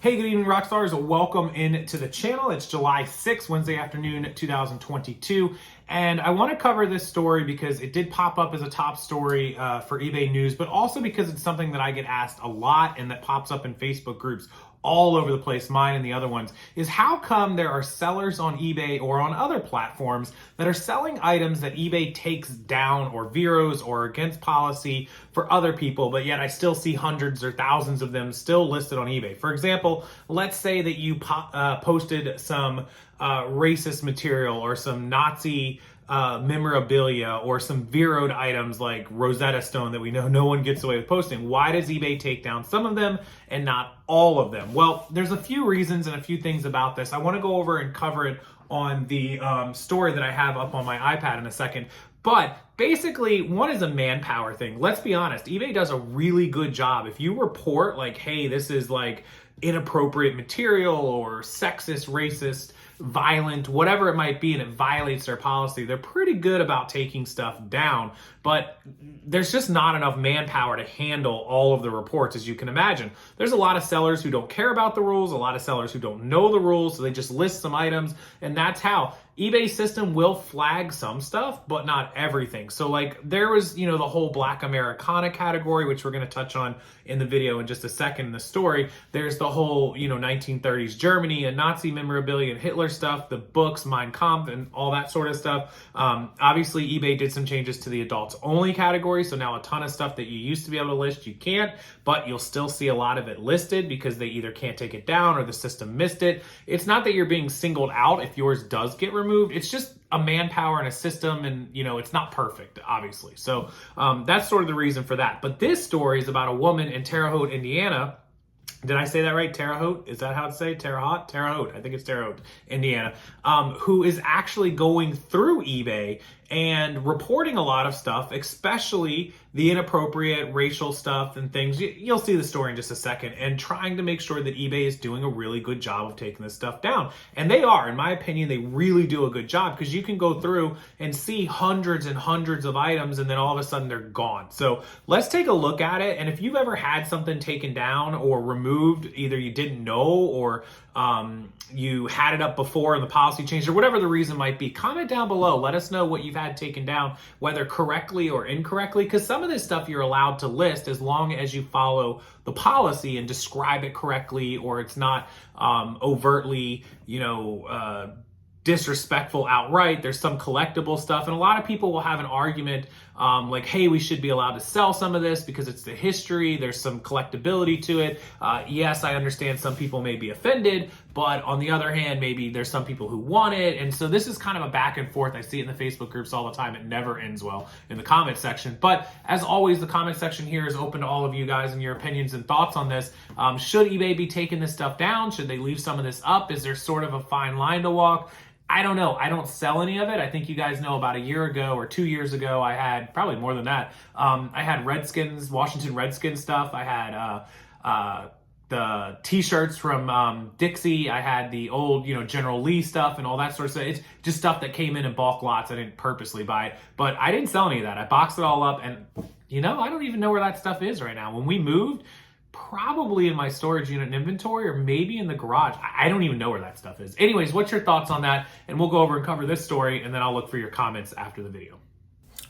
Hey, good evening, Rockstars. Welcome into the channel. It's July 6th, Wednesday afternoon, 2022. And I want to cover this story because it did pop up as a top story for eBay News, but also because it's something that I get asked a lot and that pops up in Facebook groups all over the place, mine and the other ones, is how come there are sellers on eBay or on other platforms that are selling items that eBay takes down or zeros or against policy for other people, but yet I still see hundreds or thousands of them still listed on eBay. For example, let's say that you posted some racist material or some Nazi memorabilia or some zeroed items like Rosetta Stone that we know no one gets away with posting. Why does eBay take down some of them and not all of them? Well, there's a few reasons and a few things about this. I want to go over and cover it on the story that I have up on my iPad in a second. But basically, one is a manpower thing. Let's be honest, eBay does a really good job. If you report like, hey, this is like inappropriate material or sexist, racist, violent, whatever it might be, and it violates their policy, they're pretty good about taking stuff down. But there's just not enough manpower to handle all of the reports, as you can imagine. There's a lot of sellers who don't care about the rules, a lot of sellers who don't know the rules, so they just list some items, and that's how eBay's system will flag some stuff, but not everything. So like there was, the whole Black Americana category, which we're going to touch on in the video in just a second in the story. There's the whole, 1930s Germany and Nazi memorabilia and Hitler stuff, the books, Mein Kampf, and all that sort of stuff. Obviously, eBay did some changes to the adults only category. So now a ton of stuff that you used to be able to list, you can't, but you'll still see a lot of it listed because they either can't take it down or the system missed it. It's not that you're being singled out if yours does get removed. It's just a manpower and a system, and it's not perfect, obviously. So that's sort of the reason for that. But this story is about a woman in Terre Haute, Indiana. Did I say that right? Terre Haute? Is that how it's say? Terre Haute? Terre Haute. I think it's Terre Haute, Indiana. Who is actually going through eBay and reporting a lot of stuff, especially the inappropriate racial stuff and things. You'll see the story in just a second, and trying to make sure that eBay is doing a really good job of taking this stuff down. And they are, in my opinion, they really do a good job, because you can go through and see hundreds and hundreds of items and then all of a sudden they're gone. So let's take a look at it. And if you've ever had something taken down or removed, either you didn't know or you had it up before and the policy changed, or whatever the reason might be, comment down below. Let us know what you've had taken down, whether correctly or incorrectly, because some of this stuff you're allowed to list as long as you follow the policy and describe it correctly, or it's not overtly, disrespectful outright. There's some collectible stuff, and a lot of people will have an argument like, hey, we should be allowed to sell some of this because it's the history, there's some collectability to it. Yes, I understand some people may be offended, but on the other hand, maybe there's some people who want it. And so this is kind of a back and forth. I see it in the Facebook groups all the time. It never ends well in the comment section. But as always, the comment section here is open to all of you guys and your opinions and thoughts on this. Should eBay be taking this stuff down? Should they leave some of this up? Is there sort of a fine line to walk? I don't know. I don't sell any of it. I think you guys know about a year ago or 2 years ago, I had probably more than that. I had Redskins, Washington Redskins stuff. I had the t-shirts from Dixie. I had the old, General Lee stuff and all that sort of stuff. It's just stuff that came in bulk lots. I didn't purposely buy it, but I didn't sell any of that. I boxed it all up, and I don't even know where that stuff is right now. When we moved, probably in my storage unit and inventory, or maybe in the garage. I don't even know where that stuff is. Anyways, what's your thoughts on that? And we'll go over and cover this story, and then I'll look for your comments after the video.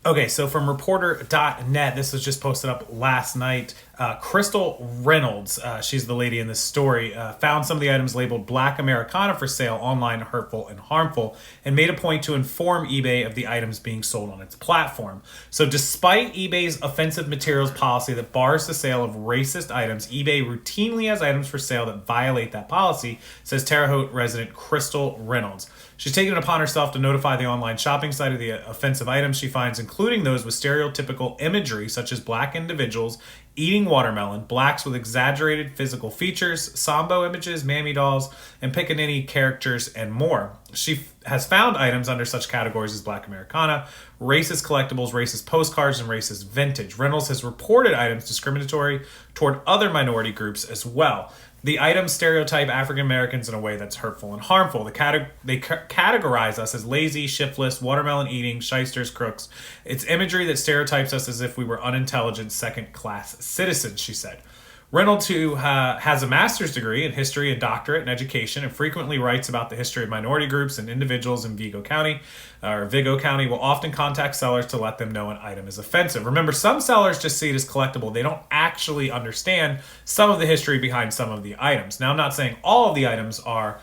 Okay, so from reporter.net, this was just posted up last night. Crystal Reynolds, she's the lady in this story, found some of the items labeled Black Americana for sale online, hurtful and harmful, and made a point to inform eBay of the items being sold on its platform. So despite eBay's offensive materials policy that bars the sale of racist items, eBay routinely has items for sale that violate that policy, says Terre Haute resident Crystal Reynolds. She's taken it upon herself to notify the online shopping site of the offensive items she finds, including those with stereotypical imagery, such as black individuals eating watermelon, blacks with exaggerated physical features, Sambo images, mammy dolls, and Pickaninny characters, and more. She has found items under such categories as Black Americana, racist collectibles, racist postcards, and racist vintage. Reynolds has reported items discriminatory toward other minority groups as well. The items stereotype African Americans in a way that's hurtful and harmful. They categorize us as lazy, shiftless, watermelon eating, shysters, crooks. It's imagery that stereotypes us as if we were unintelligent, second-class citizens, she said. Reynolds, who has a master's degree in history and doctorate in education and frequently writes about the history of minority groups and individuals in Vigo County, will often contact sellers to let them know an item is offensive. Remember, some sellers just see it as collectible. They don't actually understand some of the history behind some of the items. Now, I'm not saying all of the items are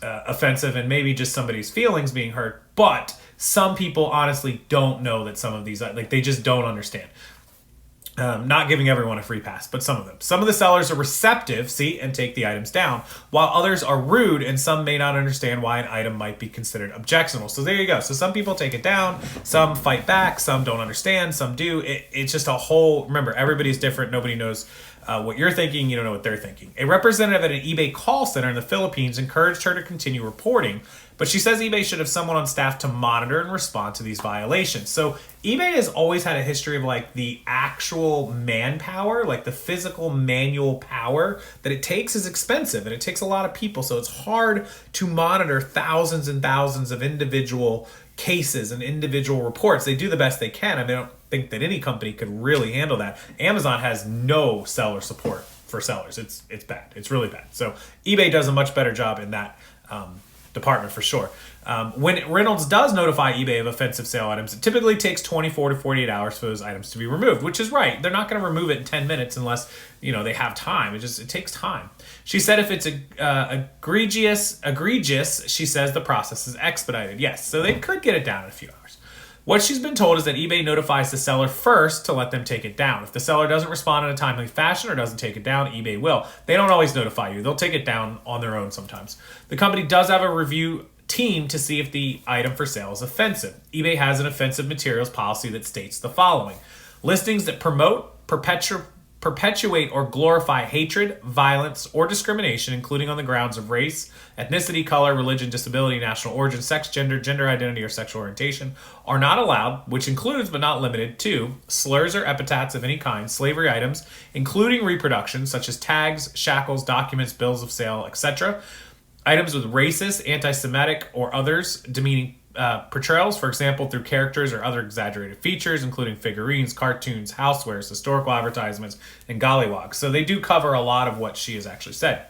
offensive and maybe just somebody's feelings being hurt, but some people honestly don't know that some of these, like, they just don't understand. Not giving everyone a free pass, but some of them. Some of the sellers are receptive, and take the items down, while others are rude, and some may not understand why an item might be considered objectionable. So there you go. So some people take it down, some fight back, some don't understand, some do. It's just a whole, remember, everybody's different. Nobody knows what you're thinking. You don't know what they're thinking. A representative at an eBay call center in the Philippines encouraged her to continue reporting, but she says eBay should have someone on staff to monitor and respond to these violations. So eBay has always had a history of like the actual manpower, like the physical manual power that it takes is expensive, and it takes a lot of people. So it's hard to monitor thousands and thousands of individual cases and individual reports. They do the best they can. I mean, I don't think that any company could really handle that. Amazon has no seller support for sellers. It's bad. It's really bad. So eBay does a much better job in that department for sure. When Reynolds does notify eBay of offensive sale items, it typically takes 24 to 48 hours for those items to be removed, which is right. They're not going to remove it in 10 minutes unless, they have time. It takes time. She said if it's egregious, she says the process is expedited. Yes, so they could get it down in a few hours. What she's been told is that eBay notifies the seller first to let them take it down. If the seller doesn't respond in a timely fashion or doesn't take it down, eBay will. They don't always notify you. They'll take it down on their own sometimes. The company does have a review team to see if the item for sale is offensive. eBay has an offensive materials policy that states the following: listings that promote, perpetuate, or glorify hatred, violence, or discrimination, including on the grounds of race, ethnicity, color, religion, disability, national origin, sex, gender identity, or sexual orientation, are not allowed, which includes but not limited to slurs or epithets of any kind, slavery items, including reproduction, such as tags, shackles, documents, bills of sale, etc., items with racist, anti-Semitic, or others demeaning portrayals, for example, through characters or other exaggerated features, including figurines, cartoons, housewares, historical advertisements, and gollywogs. So they do cover a lot of what she has actually said.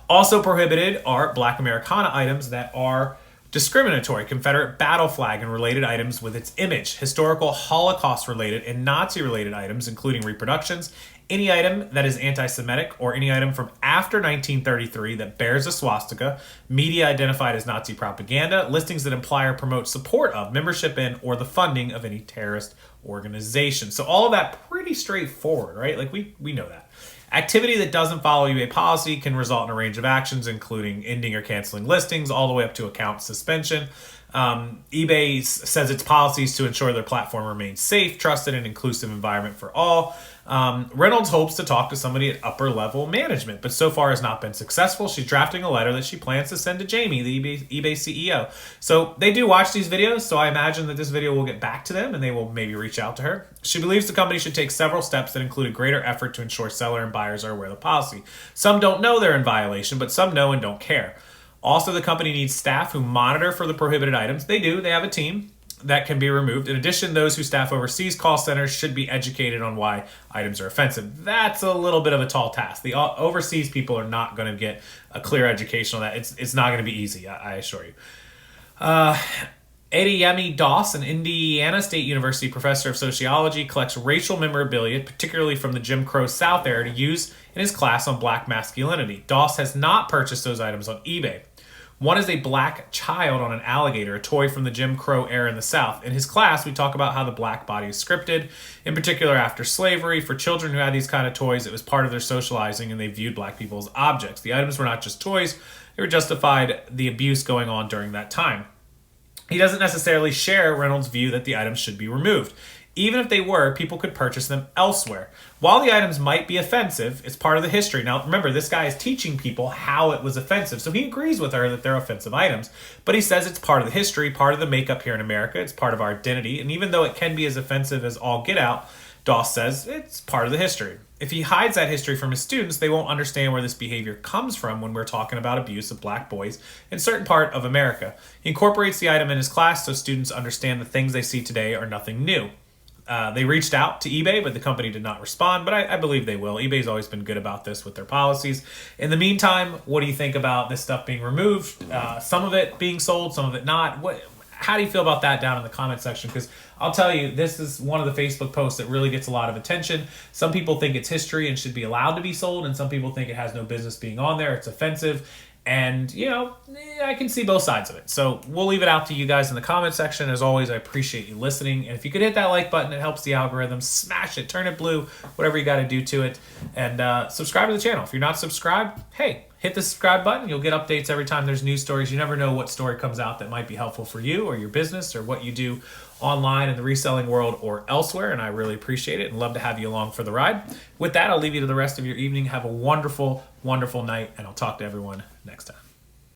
Also prohibited are Black Americana items that are discriminatory, Confederate battle flag and related items with its image, historical Holocaust-related and Nazi-related items, including reproductions, any item that is anti-Semitic, or any item from after 1933 that bears a swastika, media identified as Nazi propaganda, listings that imply or promote support of, membership in, or the funding of any terrorist organization. So all of that pretty straightforward, right? Like we know that. Activity that doesn't follow eBay policy can result in a range of actions, including ending or canceling listings, all the way up to account suspension. eBay says its policies to ensure their platform remains safe, trusted, and inclusive environment for all. Reynolds hopes to talk to somebody at upper level management, but so far has not been successful. She's drafting a letter that she plans to send to Jamie, the eBay CEO. So they do watch these videos, so I imagine that this video will get back to them and they will maybe reach out to her. She believes the company should take several steps that include a greater effort to ensure seller and buyers are aware of the policy. Some don't know they're in violation, but some know and don't care. Also, the company needs staff who monitor for the prohibited items. They do. They have a team that can be removed. In addition, those who staff overseas call centers should be educated on why items are offensive. That's a little bit of a tall task. The overseas people are not going to get a clear education on that. It's not going to be easy, I assure you. Adeyemi Doss, an Indiana State University professor of sociology, collects racial memorabilia, particularly from the Jim Crow South era, to use in his class on black masculinity. Doss has not purchased those items on eBay. One is a black child on an alligator, a toy from the Jim Crow era in the South. In his class, we talk about how the black body is scripted, in particular after slavery. For children who had these kind of toys, it was part of their socializing, and they viewed black people as objects. The items were not just toys, they were justified the abuse going on during that time. He doesn't necessarily share Reynolds' view that the items should be removed. Even if they were, people could purchase them elsewhere. While the items might be offensive, it's part of the history. Now, remember, this guy is teaching people how it was offensive, so he agrees with her that they're offensive items, but he says it's part of the history, part of the makeup here in America, it's part of our identity, and even though it can be as offensive as all get out, Doss says it's part of the history. If he hides that history from his students, they won't understand where this behavior comes from when we're talking about abuse of black boys in certain part of America. He incorporates the item in his class so students understand the things they see today are nothing new. They reached out to eBay, but the company did not respond, but I believe they will. eBay's always been good about this with their policies. In the meantime, what do you think about this stuff being removed? Some of it being sold, some of it not. How do you feel about that down in the comment section? Because I'll tell you, this is one of the Facebook posts that really gets a lot of attention. Some people think it's history and should be allowed to be sold, and some people think it has no business being on there. It's offensive. And, you know, I can see both sides of it. So we'll leave it out to you guys in the comment section. As always, I appreciate you listening. And if you could hit that like button, it helps the algorithm. Smash it, turn it blue, whatever you got to do to it. And subscribe to the channel. If you're not subscribed, hey, hit the subscribe button. You'll get updates every time there's news stories. You never know what story comes out that might be helpful for you or your business or what you do online in the reselling world or elsewhere. And I really appreciate it and love to have you along for the ride. With that, I'll leave you to the rest of your evening. Have a wonderful, wonderful night, and I'll talk to everyone next time.